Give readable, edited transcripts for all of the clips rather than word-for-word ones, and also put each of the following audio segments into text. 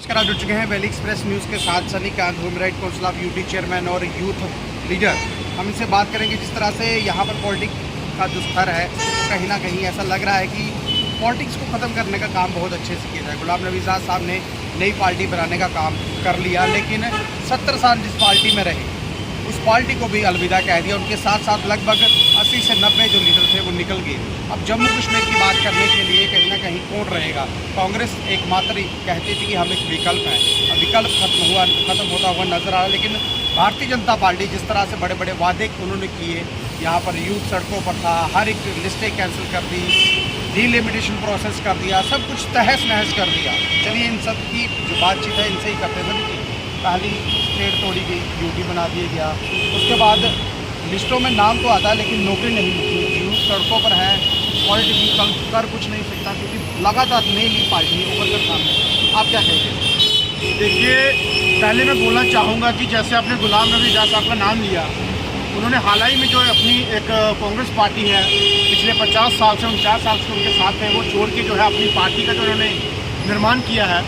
नमस्कार, आप जुड़ चुके हैं वैली एक्सप्रेस न्यूज़ के साथ। Sunny Kant, human right council of UT chairman और यूथ लीडर। हम इनसे बात करेंगे जिस तरह से यहाँ पर पॉलिटिक्स का जो स्तर है, कहीं ना कहीं ऐसा लग रहा है कि पॉलिटिक्स को ख़त्म करने का काम बहुत अच्छे से किया जाए। गुलाम नबी आज़ाद साहब ने नई पार्टी बनाने का काम कर लिया, लेकिन 70 साल जिस पार्टी में रहे उस पार्टी को भी अलविदा कह दिया। उनके साथ साथ लगभग 80 से 90 जो लीडर थे वो निकल गए। अब जम्मू कश्मीर की बात करने के लिए कहीं ना कहीं कौन रहेगा? कांग्रेस एकमात्र कहती थी कि हम एक विकल्प है। अब विकल्प खत्म होता हुआ नजर आ रहा है, लेकिन भारतीय जनता पार्टी जिस तरह से बड़े बड़े वादे उन्होंने किए, यहाँ पर यूथ सड़कों पर था, हर एक लिस्टें कैंसिल कर दी, डीलिमिटेशन प्रोसेस कर दिया, सब कुछ तहस नहस कर दिया। चलिए इन सब की जो बातचीत है इनसे ही करते हैं। पहली स्टेट तोड़ी गई, ड्यूटी बना दिया गया, उसके बाद लिस्टों में नाम तो आता है लेकिन नौकरी नहीं मिलती। यूथ सड़कों पर है, पॉलिटिकल कर कुछ नहीं सकता क्योंकि लगातार नई नई पार्टी उभर कर सामने। आप क्या कहेंगे? देखिए, पहले मैं बोलना चाहूँगा कि जैसे आपने गुलाम नबी आज़ाद साहब का नाम लिया, उन्होंने हाल ही में जो अपनी एक कांग्रेस पार्टी है, पिछले 50 साल से 49 साल से उनके साथ हैं, वो छोड़ के जो है अपनी पार्टी का जो उन्होंने निर्माण किया है।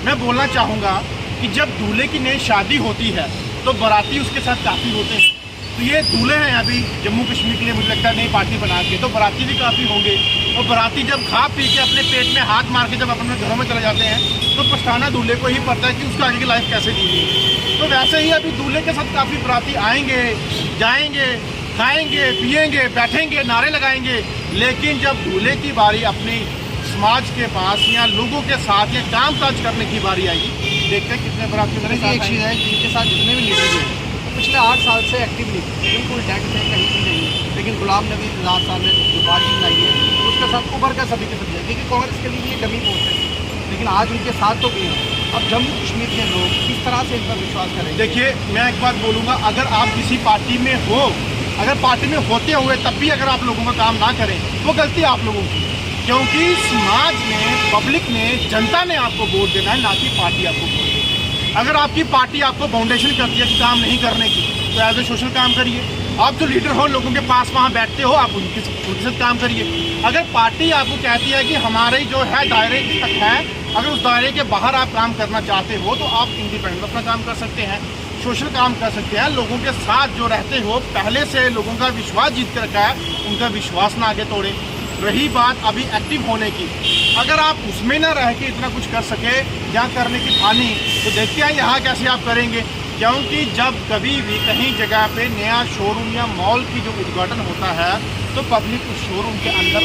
मैं बोलना चाहूँगा कि जब दूल्हे की नई शादी होती है तो बाराती उसके साथ काफ़ी होते हैं। तो ये दूल्हे हैं अभी जम्मू कश्मीर के लिए, मुझे लगता है नई पार्टी बना के, तो बाराती भी काफ़ी होंगे। और बाराती जब खा पी के अपने पेट में हाथ मार के जब अपने घरों में चले जाते हैं तो पछताना दूल्हे को ही पड़ता है कि उसका आगे की लाइफ कैसे जीनी। तो वैसे ही अभी दूल्हे के साथ काफ़ी बाराती आएंगे, जाएंगे, खाएंगे, पिएंगे, बैठेंगे, नारे लगाएंगे, लेकिन जब दूल्हे की बारी अपनी समाज के पास या लोगों के साथ या काम काज करने की बारी आई, देखते हैं कितने बार आपके एक चीज़ है, जिनके साथ जितने भी लीडर हैं पिछले 8 साल से एक्टिव नहीं थे, बिल्कुल डेड थे, कहीं भी नहीं। लेकिन गुलाम नबी आज़ाद साहब ने जो पार्टी बनाई है उसके साथ उभर कर सभी के सभी है, क्योंकि कांग्रेस के लिए ये डमी पोस्ट है, लेकिन आज उनके साथ तो गए हैं। अब जम्मू कश्मीर के लोग किस तरह से इन पर विश्वास करेंगे? देखिए, मैं एक बात बोलूँगा, अगर आप किसी पार्टी में हो, अगर पार्टी में होते हुए तब भी अगर आप लोगों का काम ना करें, वो गलती आप लोगों की, क्योंकि समाज ने, पब्लिक ने, जनता ने आपको वोट देना है, ना कि पार्टी आपको वोट देना है। अगर आपकी पार्टी आपको फाउंडेशन करती है कि काम नहीं करने की, तो एज ए सोशल काम करिए। आप जो लीडर हो, लोगों के पास वहाँ बैठते हो, आप उनके साथ काम करिए। अगर पार्टी आपको कहती है कि हमारे जो है दायरे तक है, अगर उस दायरे के बाहर आप काम करना चाहते हो तो आप इंडिपेंडेंट अपना काम कर सकते हैं, सोशल काम कर सकते हैं। लोगों के साथ जो रहते हो, पहले से लोगों का विश्वास जीत कर रखा है, उनका विश्वास ना आगे तोड़े। रही बात अभी एक्टिव होने की, अगर आप उसमें ना रह के इतना कुछ कर सके या करने की ठानी, तो देखते हैं यहाँ कैसे आप करेंगे। क्योंकि जब कभी भी कहीं जगह पे नया शोरूम या मॉल की जो उद्घाटन होता है तो पब्लिक उस शोरूम के अंदर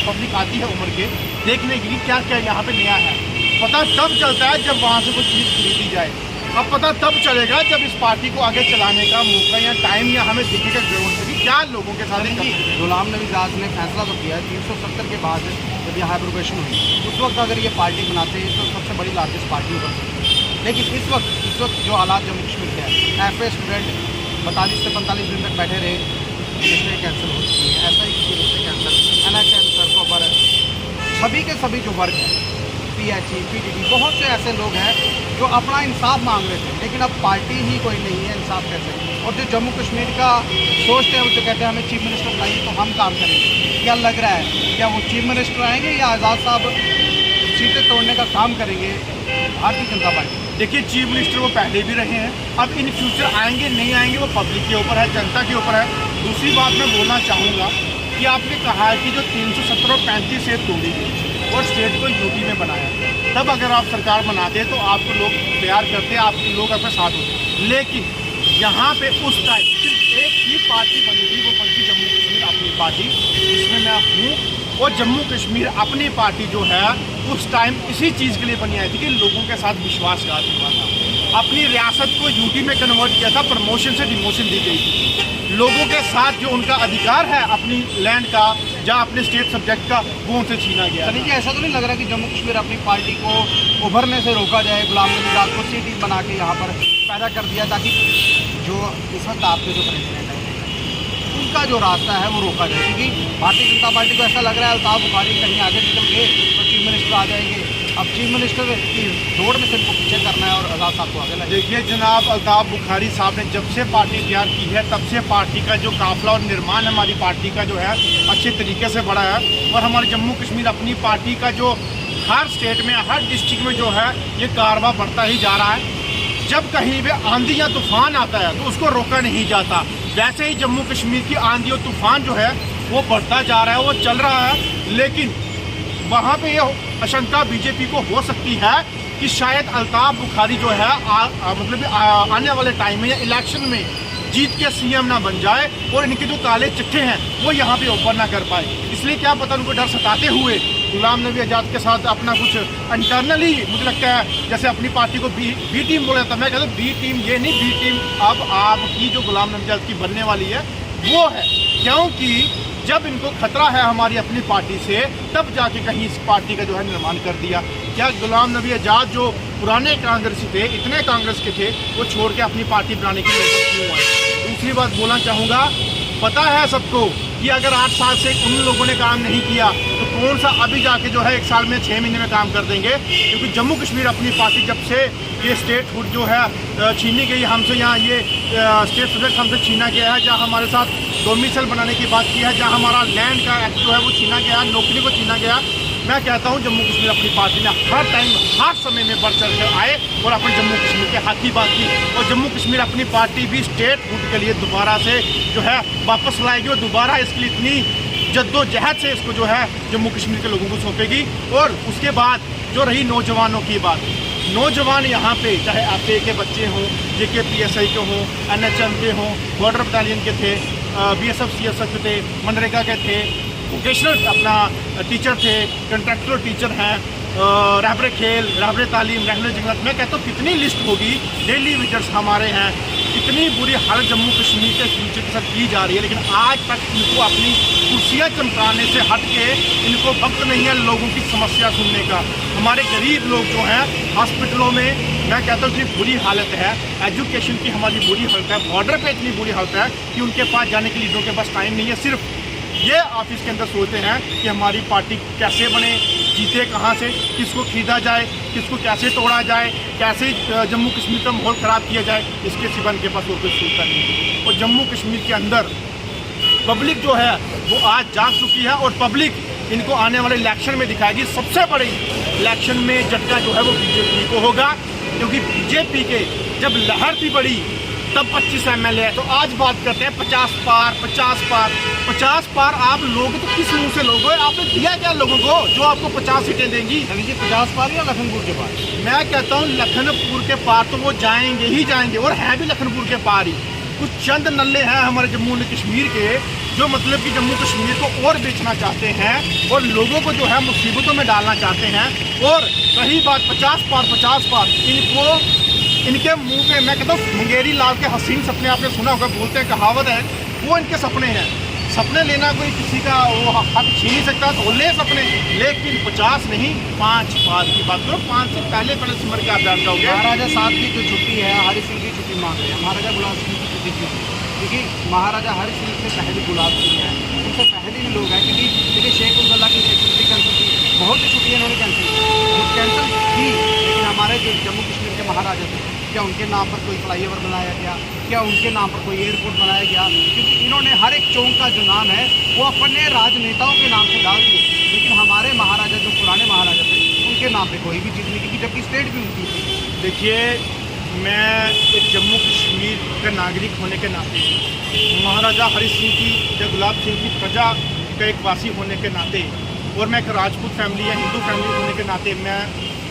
पब्लिक आती है उम्र के देखने के लिए क्या क्या यहाँ पे नया है। पता तब चलता है जब वहाँ से कोई चीज़ खरीदी जाए। अब पता तब चलेगा जब इस पार्टी को आगे चलाने का मौका या टाइम या हमें दिखेगा जरूरत है कि क्या लोगों के साथ। गुलाम नबी आज़ाद ने फैसला तो किया 370 के बाद जब यहाँ एब्रोगेशन हुई, उस वक्त अगर ये पार्टी बनाते तो सबसे बड़ी लार्जेस्ट पार्टी बन सकती है। लेकिन इस वक्त जो हालात जम्मू कश्मीर के हैं, एफ स्टूडेंट 42 से 45 दिन तक बैठे रहे, लिस्टें कैंसिल हो चुकी हैं, ऐसा ही की लिस्टें कैंसिल, NHM सड़कों पर सभी के सभी जो वर्ग हैं, PHE, PDD, बहुत से ऐसे लोग हैं जो अपना इंसाफ मांग रहे थे, लेकिन अब पार्टी ही कोई नहीं है, इंसाफ कैसे? और जो जम्मू कश्मीर का सोचते हैं वो जो कहते हैं हमें चीफ मिनिस्टर बनाइए तो हम काम करेंगे। क्या लग रहा है, क्या वो चीफ मिनिस्टर आएंगे या आज़ाद साहब सीटें तोड़ने का काम करेंगे भारतीय जनता पार्टी? देखिए, चीफ मिनिस्टर वो पहले भी रहे हैं, अब इन फ्यूचर आएंगे नहीं आएंगे वो पब्लिक के ऊपर है, जनता के ऊपर है। दूसरी बात मैं बोलना चाहूँगा कि आपने कहा है कि जो 370 और 35 सीट तोड़ी गई और स्टेट को यूटी में बनाया, तब अगर आप सरकार बनाते तो आपको लोग प्यार करते, आपके लोग अपने साथ होते। लेकिन यहाँ पे उस टाइम सिर्फ एक ही पार्टी बनी थी, वो बनी थी जम्मू कश्मीर अपनी पार्टी, जिसमें मैं हूँ। और जम्मू कश्मीर अपनी पार्टी जो है उस टाइम इसी चीज़ के लिए बनी आई थी कि लोगों के साथ विश्वासघात हुआ था। अपनी रियासत को यूटी में कन्वर्ट किया था, प्रमोशन से डिमोशन दी गई थी। लोगों के साथ जो उनका अधिकार है अपनी लैंड का या अपने स्टेट सब्जेक्ट का, वो उनसे छीना गया। लेकिन ऐसा तो नहीं लग रहा कि जम्मू कश्मीर अपनी पार्टी को उभरने से रोका जाए? गुलाम नबी आज़ाद को सीट बना के यहाँ पर पैदा कर दिया ताकि जो इस वक्त आपके जो प्रेसिडेंट है उनका जो रास्ता है वो रोका जाए, क्योंकि भारतीय जनता पार्टी को ऐसा लग रहा है अल्ताफ बुखारी कहीं आगे निकल गए तो चीफ मिनिस्टर आ जाएंगे। अब चीफ मिनिस्टर की दौड़ में से इनको पीछे करना है और आज़ाद साहब को आगे लाना। देखिए जनाब, अल्ताफ बुखारी साहब ने जब से पार्टी तैयार की है तब से पार्टी का जो काफिला और निर्माण हमारी पार्टी का जो है अच्छे तरीके से बढ़ा है। और हमारे जम्मू कश्मीर अपनी पार्टी का जो हर स्टेट में, हर डिस्ट्रिक्ट में जो है ये कारवा बढ़ता ही जा रहा है। जब कहीं पे आंधी या तूफान आता है तो उसको रोका नहीं जाता। वैसे ही जम्मू कश्मीर की आंधी और तूफान जो है वो बढ़ता जा रहा है, वो चल रहा है। लेकिन वहाँ पे ये आशंका बीजेपी को हो सकती है कि शायद अल्ताफ बुखारी जो है आने वाले टाइम में या इलेक्शन में जीत के सीएम ना बन जाए और इनके जो काले चिट्ठे हैं वो यहाँ पे ओपन ना कर पाए। इसलिए क्या पता उनको डर सताते हुए गुलाम नबी आज़ाद के साथ अपना कुछ इंटरनली, मुझे लगता है जैसे अपनी पार्टी को बी टीम बोला था, मैं कहता हूँ बी टीम ये नहीं, बी टीम अब आपकी जो गुलाम नबी आज़ाद की बनने वाली है वो है। क्योंकि जब इनको खतरा है हमारी अपनी पार्टी से, तब जाके कहीं इस पार्टी का जो है निर्माण कर दिया। क्या गुलाम नबी आज़ाद जो पुराने कांग्रेसी थे, इतने कांग्रेस के थे, वो छोड़ के अपनी पार्टी बनाने की जरूरत क्यों है? दूसरी बात बोलना चाहूँगा, पता है सबको कि अगर 8 साल से उन लोगों ने काम नहीं किया तो कौन सा अभी जाके जो है 1 साल में 6 महीने में काम कर देंगे। क्योंकि जम्मू कश्मीर अपनी पार्टी जब से ये स्टेटहुड जो है छीनी गई हमसे, यहाँ ये स्टेट सब्जेक्ट हमसे छीना गया है, जहाँ हमारे साथ डोमिसाइल बनाने की बात की है, जहाँ हमारा लैंड का एक्ट जो है वो छीना गया, नौकरी को छीना गया। मैं कहता हूँ जम्मू कश्मीर अपनी पार्टी ने हर टाइम, हर समय में बढ़ चढ़ कर आए और अपने जम्मू कश्मीर के हक की बात की। और जम्मू कश्मीर अपनी पार्टी भी स्टेटहुड के लिए दोबारा से जो है वापस लाएगी और दोबारा इसके लिए इतनी जद्दोजहद से इसको जो है जम्मू कश्मीर के लोगों को सौंपेगी। और उसके बाद जो रही नौजवानों की बात, नौजवान यहाँ पे चाहे FA के बच्चे हों, JK PSI के हों, NHM के हों, बॉर्डर बटालियन के थे, BSF CSF के थे, मनरेगा के थे, वोकेशनल अपना टीचर थे, कंट्रैक्चुअल टीचर हैं, रहबरे खेल, रहबरे तालीम, रहने जंगल, मैं कहता हूँ कितनी लिस्ट होगी। डेली विजिटर्स हमारे हैं, इतनी बुरी हालत जम्मू कश्मीर के फ्यूचर के साथ की जा रही है, लेकिन आज तक इनको अपनी कुर्सियाँ चमकाने से हट के इनको वक्त नहीं है लोगों की समस्या सुनने का। हमारे गरीब लोग जो हैं हॉस्पिटलों में, मैं कहता हूँ कि बुरी हालत है, एजुकेशन की हमारी बुरी हालत है, बॉर्डर पे इतनी बुरी हालत है कि उनके पास जाने के लीडरों के पास टाइम नहीं है। सिर्फ ये ऑफिस के अंदर सोचते हैं कि हमारी पार्टी कैसे बने, जीते कहाँ से, किसको खरीदा जाए, किसको कैसे तोड़ा जाए, कैसे जम्मू कश्मीर का माहौल ख़राब किया जाए, इसके सिवा इनके पास और कोई सोचता नहीं है। और जम्मू कश्मीर के अंदर पब्लिक जो है वो आज जाग चुकी है और पब्लिक इनको आने वाले इलेक्शन में दिखाएगी। सबसे बड़ी इलेक्शन में झटका जो है वो बीजेपी को होगा, क्योंकि बीजेपी के जब लहर थी बड़ी तब 25 MLA है। तो आज बात करते हैं 50 पार 50 पार 50 पार। आप लोग तो किस मुंह से लोग हो? आपने दिया क्या लोगों को जो आपको 50 सीटें देंगी? 50 पार या लखनपुर के पार? मैं कहता हूँ लखनपुर के पार तो वो जाएंगे ही जाएंगे, और है भी लखनपुर के पार ही। कुछ चंद नल्ले हैं हमारे जम्मू कश्मीर के जो मतलब कि जम्मू कश्मीर को और बेचना चाहते हैं और लोगों को जो है मुसीबतों में डालना चाहते हैं। और रही बात 50 पार, इनके मुंह पे मैं कहता हूँ मुंगेरी लाल के हसीन सपने आपने सुना होगा, बोलते हैं, कहावत है, वो इनके सपने हैं। सपने लेना कोई किसी का वो हक छीन नहीं सकता, तो ले सपने, लेकिन 50 नहीं 5 पार की बात करो। 5 से पहले सिमर के आप बैठ जाओगे। महाराजा साहब की जो छुट्टी है, हरि सिंह की छुट्टी मांग रहे हैं, महाराजा गुलाब सिंह की छुट्टी क्यों? क्योंकि महाराजा हरि सिंह से पहले गुलाब सिंह है, उनसे पहले ही लोग हैं। क्योंकि देखिए शेख उब्दुल्ला की छुट्टी कैंसिल की, बहुत सी छुट्टियाँ इन्होंने कैंसिल की, लेकिन हमारे जो जम्मू कश्मीर के महाराजा थे, क्या उनके नाम पर कोई फ्लाईओवर बनाया गया? क्या उनके नाम पर कोई एयरपोर्ट बनाया गया? क्योंकि इन्होंने हर एक चौक का जो नाम है वो अपने राजनेताओं के नाम से डाल दिए, लेकिन हमारे महाराजा जो पुराने महाराजा थे उनके नाम पे कोई भी चीज़ नहीं की, जबकि स्टेट भी उनकी थी। देखिए, मैं एक जम्मू कश्मीर का नागरिक होने के नाते, महाराजा हरि सिंह की या गुलाब सिंह की प्रजा का एक वासी होने के नाते, और मैं एक राजपूत फैमिली या हिंदू फैमिली होने के नाते मैं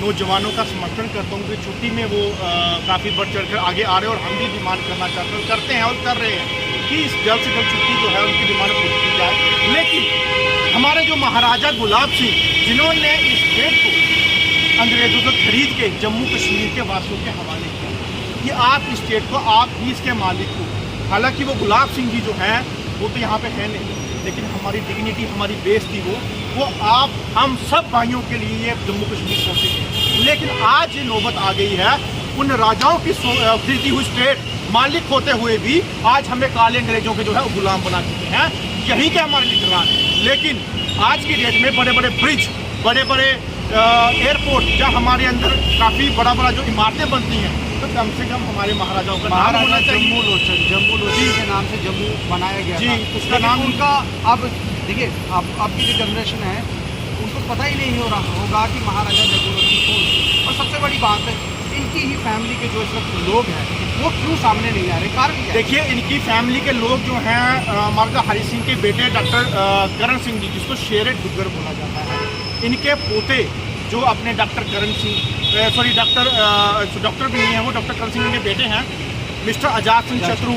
नौजवानों का समर्थन करता हूँ कि छुट्टी में वो काफ़ी बढ़ चढ़ कर आगे आ रहे हैं। और हम भी डिमांड करना चाहते हैं, करते हैं और कर रहे हैं कि इस जल्द से जल्द छुट्टी जो है उनकी डिमांड पूरी की जाए। लेकिन हमारे जो महाराजा गुलाब सिंह, जिन्होंने इस स्टेट को अंग्रेज़ों से खरीद के जम्मू कश्मीर के वासियों के हवाले किया कि आप इस स्टेट को, आप ही इसके मालिक हो। हालांकि वो गुलाब सिंह जी जो हैं वो तो यहाँ पे है नहीं, लेकिन हमारी डिग्निटी, हमारी बेस थी वो आप हम सब भाइयों के लिए ये जम्मू कश्मीर पहुँचे। लेकिन आज ये नौबत आ गई है उन राजाओं की खरीदी हुई स्टेट मालिक होते हुए भी आज हमें काले अंग्रेजों के जो है गुलाम बना चुके हैं, यही के हमारे लीडरान। लेकिन आज की डेट में बड़े बड़े ब्रिज, बड़े बड़े एयरपोर्ट, जहाँ हमारे अंदर काफ़ी बड़ा बड़ा जो इमारतें बनती हैं, तो कम से कम हमारे महाराजाओं का नाम होना चाहिए। जम्मू लोचन के नाम से जम्मू बनाया गया जी, था। उसका नाम उनका अब देखिए, अब की जो जनरेशन है उनको को पता ही नहीं हो रहा होगा कि महाराजा जगदीश कौन थे। और सबसे बड़ी बात है, इनकी ही फैमिली के जो इस वक्त लोग हैं वो क्यों सामने नहीं आ रहे, कारण क्या है? देखिए, इनकी फैमिली के लोग जो हैं महाराजा हरि सिंह के बेटे डॉक्टर करण सिंह जी, जिसको शेर डुग्गर बोला जाता है, इनके पोते जो अपने डॉक्टर करण सिंह डॉक्टर भी नहीं है, वो डॉक्टर करण सिंह के बेटे हैं, मिस्टर आजाद सिंह शत्रु,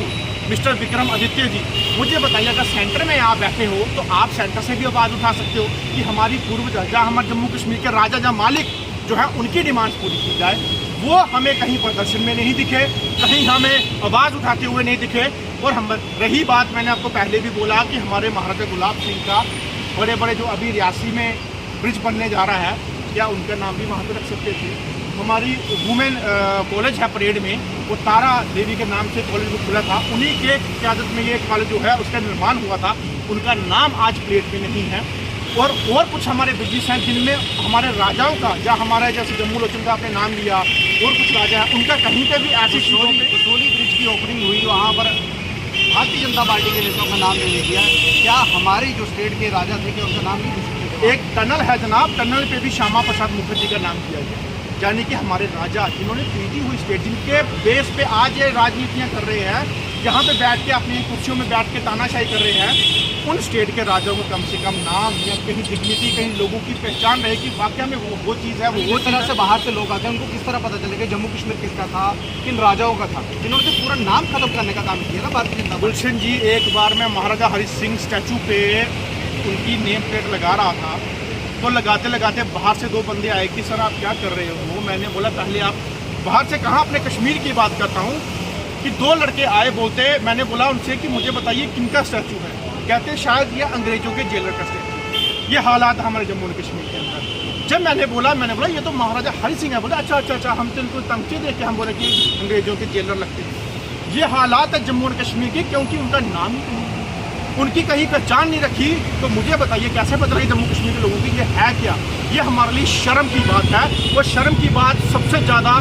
मिस्टर विक्रम आदित्य जी। मुझे बताइए, अगर सेंटर में आप बैठे हो तो आप सेंटर से भी आवाज़ उठा सकते हो कि हमारी पूर्व जहाँ हमारे जम्मू कश्मीर के राजा जहाँ मालिक जो है उनकी डिमांड्स पूरी की जाए। वो हमें कहीं प्रदर्शन में नहीं दिखे, कहीं हमें आवाज़ उठाते हुए नहीं दिखे। और हम रही बात, मैंने आपको पहले भी बोला कि हमारे महाराजा गुलाब सिंह का बड़े बड़े जो अभी रियासी में ब्रिज बनने जा रहा है, क्या उनका नाम भी वहाँ पर रख सकते थे? हमारी वुमेन कॉलेज है परेड में, वो तारा देवी के नाम से कॉलेज को खुला था, उन्हीं के क़यादत में ये कॉलेज जो है उसका निर्माण हुआ था, उनका नाम आज प्लेट में नहीं है। और कुछ हमारे ब्रिजेस हैं जिनमें हमारे राजाओं का, जहाँ हमारे जैसे जम्मू लोचन का आपने नाम लिया, और कुछ राजा हैं उनका कहीं पे भी ऐसी चीज़ों पे कसोली ब्रिज की ओपनिंग हुई, वहाँ पर भारतीय जनता पार्टी के नेताओं का नाम नहीं दिया। क्या हमारी जो स्टेट के राजा थे क्या उनका नाम नहीं लिया? एक टनल है जनाब, टनल पे भी श्यामा प्रसाद मुखर्जी का नाम दिया गया, यानी कि हमारे राजा जिन्होंने ट्रीटी हुई स्टेट, जिनके बेस पे आज ये राजनीतियाँ कर रहे हैं, जहाँ पे बैठ के अपनी कुर्सियों में बैठ के तानाशाही कर रहे हैं, उन स्टेट के राजाओं को कम से कम नाम या कहीं डिग्निटी, कहीं लोगों की पहचान रहे कि वाकई में वो चीज़ है। वो तरह से बाहर से लोग आते हैं, उनको किस तरह पता चलेगा जम्मू कश्मीर किसका था, किन राजाओं का था, जिन्होंने तो पूरा नाम खत्म करने का काम किया ना भारतीय जनता पार्टी। गुलशन जी, एक बार मैं महाराजा हरि सिंह स्टैचू पे उनकी नेम प्लेट लगा रहा था, तो लगाते लगाते बाहर से दो बंदे आए कि सर आप क्या कर रहे हो? मैंने बोला पहले आप बाहर से कहाँ, अपने कश्मीर की बात करता हूँ, कि दो लड़के आए बोलते, मैंने बोला उनसे कि मुझे बताइए किनका स्टैचू है? कहते शायद ये अंग्रेजों के जेलर का स्टैचू। ये हालात हमारे जम्मू और कश्मीर के अंदर। जब मैंने बोला ये तो महाराजा हरि सिंह है। बोला अच्छा, हम तो इनको तमचे देख के हम बोले कि अंग्रेजों के जेलर लगते हैं। ये हालात है जम्मू और कश्मीर की, क्योंकि उनका नाम ही नहीं, उनकी कहीं पहचान नहीं रखी। तो मुझे बताइए कैसे पता रही जम्मू कश्मीर के लोगों की ये है क्या? ये हमारे लिए शर्म की बात है। वो शर्म की बात सबसे ज़्यादा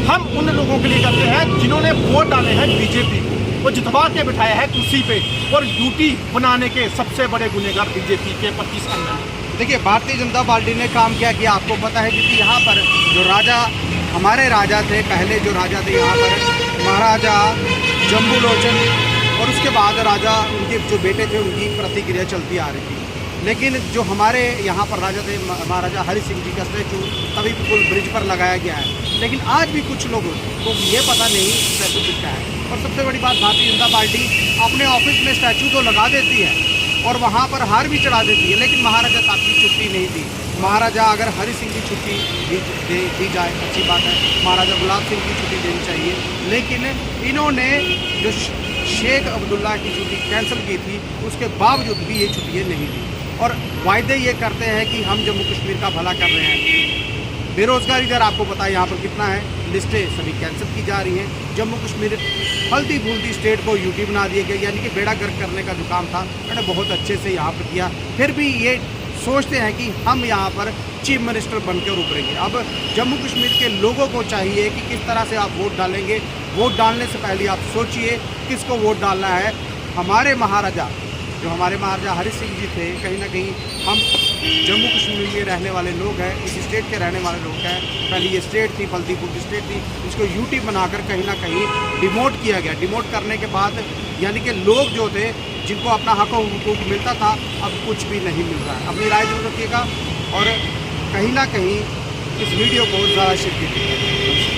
हम उन लोगों के लिए करते हैं जिन्होंने वोट डाले हैं बीजेपी को, वो जितवा के बिठाया है कुर्सी पे, और यूटी बनाने के सबसे बड़े गुनहगार बीजेपी के 25 एमएलए। देखिए, भारतीय जनता पार्टी ने काम क्या किया आपको पता है, क्योंकि यहाँ पर जो राजा, हमारे राजा थे, पहले जो राजा थे यहाँ पर महाराजा जम्बू लोचन, और उसके बाद राजा उनके जो बेटे थे उनकी प्रतिक्रिया चलती आ रही थी। लेकिन जो हमारे यहाँ पर राजा थे महाराजा हरि सिंह जी का स्टैचू तभी पुल ब्रिज पर लगाया गया है, लेकिन आज भी कुछ लोगों को ये पता नहीं स्टैचू किसका है। और सबसे बड़ी बात, भारतीय जनता पार्टी अपने ऑफिस में स्टैचू तो लगा देती है और वहाँ पर हार भी चढ़ा देती है, लेकिन महाराजा साहब की छुट्टी नहीं दी। महाराजा अगर हरि सिंह की छुट्टी दी जाए अच्छी बात है, महाराजा गुलाब सिंह की छुट्टी देनी चाहिए, लेकिन इन्होंने जो शेख अब्दुल्ला की छुट्टी कैंसिल की थी उसके बावजूद भी ये छुट्टियाँ नहीं दी, और वायदे ये करते हैं कि हम जम्मू कश्मीर का भला कर रहे हैं। बेरोज़गारी दर आपको पता है यहाँ पर कितना है, लिस्टें सभी कैंसिल की जा रही हैं। जम्मू कश्मीर हल्दी फूलती स्टेट को यूटी बना दिया गया, यानी कि बेड़ा गर्क करने का जो काम था मैंने बहुत अच्छे से यहाँ पर किया। फिर भी ये सोचते हैं कि हम यहाँ पर चीफ मिनिस्टर बनकर उभरेंगे। अब जम्मू कश्मीर के लोगों को चाहिए कि किस तरह से आप वोट डालेंगे। वोट डालने से पहले आप सोचिए किसको वोट डालना है। हमारे महाराजा, जो हमारे महाराजा हरि सिंह जी थे, कहीं ना कहीं हम जम्मू कश्मीर में रहने वाले लोग हैं, इस स्टेट के रहने वाले लोग हैं। पहले ये स्टेट थी, फलतीपुर की स्टेट थी, इसको यूटी बनाकर कहीं ना कहीं डिमोट किया गया। डिमोट करने के बाद यानी कि लोग जो थे जिनको अपना हक हुकूक मिलता था, अब कुछ भी नहीं मिल रहा है। अपनी राय जरूर रखिएगा और कहीं ना कहीं इस वीडियो को ज़्यादा शेयर कीजिएगा।